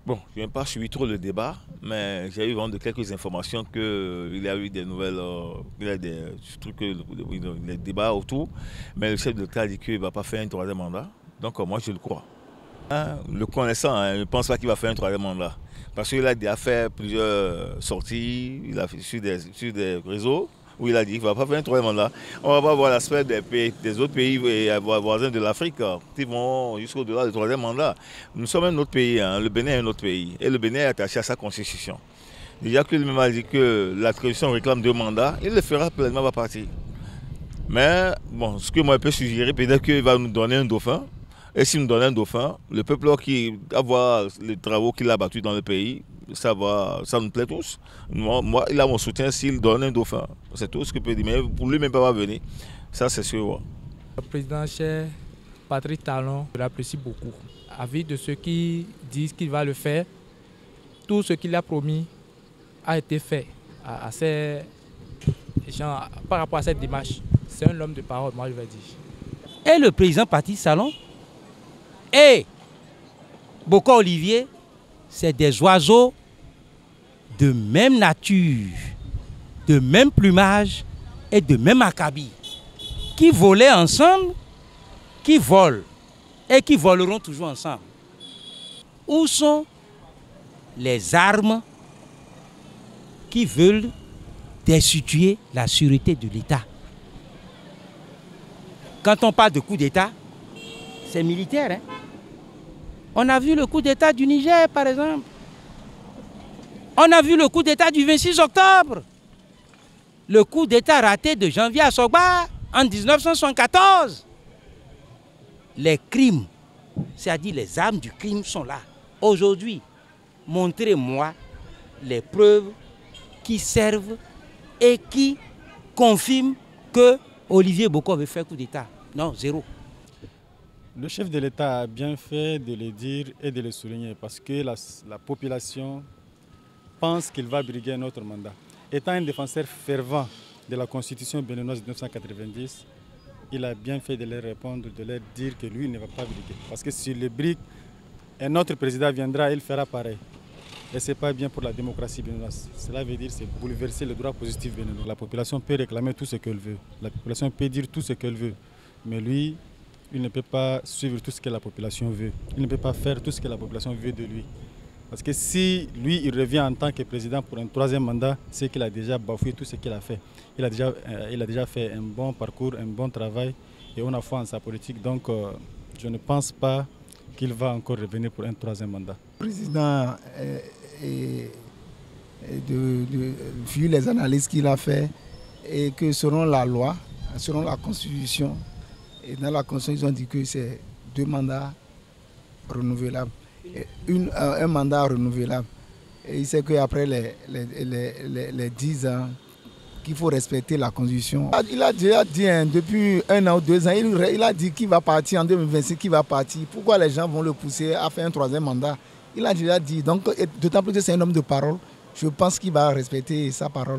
Bon, je n'ai pas suivi trop le débat, mais j'ai eu vraiment de quelques informations qu'il y a eu des nouvelles, il y a des trucs, des débats autour, mais le chef de l'État a dit qu'il ne va pas faire un troisième mandat. Donc moi je le crois. Hein, le connaissant, hein, je ne pense pas qu'il va faire un troisième mandat. Parce qu'il a déjà fait plusieurs sorties, il a fait sur des réseaux où il a dit qu'il ne va pas faire un troisième mandat. On va pas voir l'aspect des autres pays et voisins de l'Afrique qui vont jusqu'au-delà du troisième mandat. Nous sommes un autre pays, hein, le Bénin est un autre pays. Et le Bénin est attaché à sa constitution. Déjà que lui-même a dit que la constitution réclame 2 mandats, il le fera pleinement à partir. Mais bon, ce que moi je peux suggérer, peut-être qu'il va nous donner un dauphin. Et s'il nous donne un dauphin, le peuple qui va voir les travaux qu'il a battus dans le pays, ça nous plaît tous. Moi, il a mon soutien s'il donne un dauphin. C'est tout ce que je peux dire. Mais pour lui-même, pas venir. Ça, c'est sûr. Le président cher Patrice Talon, je l'apprécie beaucoup. Avis de ceux qui disent qu'il va le faire, tout ce qu'il a promis a été fait à ces gens, par rapport à cette démarche. C'est un homme de parole, moi je vais dire. Et le président Patrice Talon et Bokor Olivier, c'est des oiseaux de même nature, de même plumage et de même acabit, qui volaient ensemble, qui volent et qui voleront toujours ensemble. Où sont les armes qui veulent destituer la sûreté de l'État? Quand on parle de coup d'État, c'est militaire. Hein? On a vu le coup d'État du Niger, par exemple. On a vu le coup d'État du 26 octobre. Le coup d'État raté de Janvier à Sogba en 1974. Les crimes, c'est-à-dire les armes du crime sont là. Aujourd'hui, montrez-moi les preuves qui servent et qui confirment que Olivier Bokor veut faire coup d'État. Non, zéro. Le chef de l'État a bien fait de le dire et de le souligner parce que la population pense qu'il va briguer un autre mandat. Étant un défenseur fervent de la Constitution béninoise de 1990, il a bien fait de leur répondre, de leur dire que lui ne va pas briguer. Parce que s'il le brigue, un autre président viendra et il fera pareil. Et ce n'est pas bien pour la démocratie béninoise. Cela veut dire que c'est bouleverser le droit positif béninois. La population peut réclamer tout ce qu'elle veut. La population peut dire tout ce qu'elle veut. Mais lui, il ne peut pas suivre tout ce que la population veut. Il ne peut pas faire tout ce que la population veut de lui. Parce que si lui, il revient en tant que président pour un troisième mandat, c'est qu'il a déjà bafoué tout ce qu'il a fait. Il a déjà fait un bon parcours, un bon travail et on a foi en sa politique. Donc, je ne pense pas qu'il va encore revenir pour un troisième mandat. Le président, vu les analyses qu'il a faites, et que selon la loi, selon la Constitution, et dans la Constitution, ils ont dit que c'est 2 mandats renouvelables. Un mandat renouvelable. Et il sait qu'après les 10 ans, qu'il faut respecter la Constitution. Il a déjà dit depuis 1 an ou 2 ans, il a dit qu'il va partir en 2026, qu'il va partir. Pourquoi les gens vont le pousser à faire un troisième mandat? Il a déjà dit. Donc, d'autant plus que c'est un homme de parole, je pense qu'il va respecter sa parole.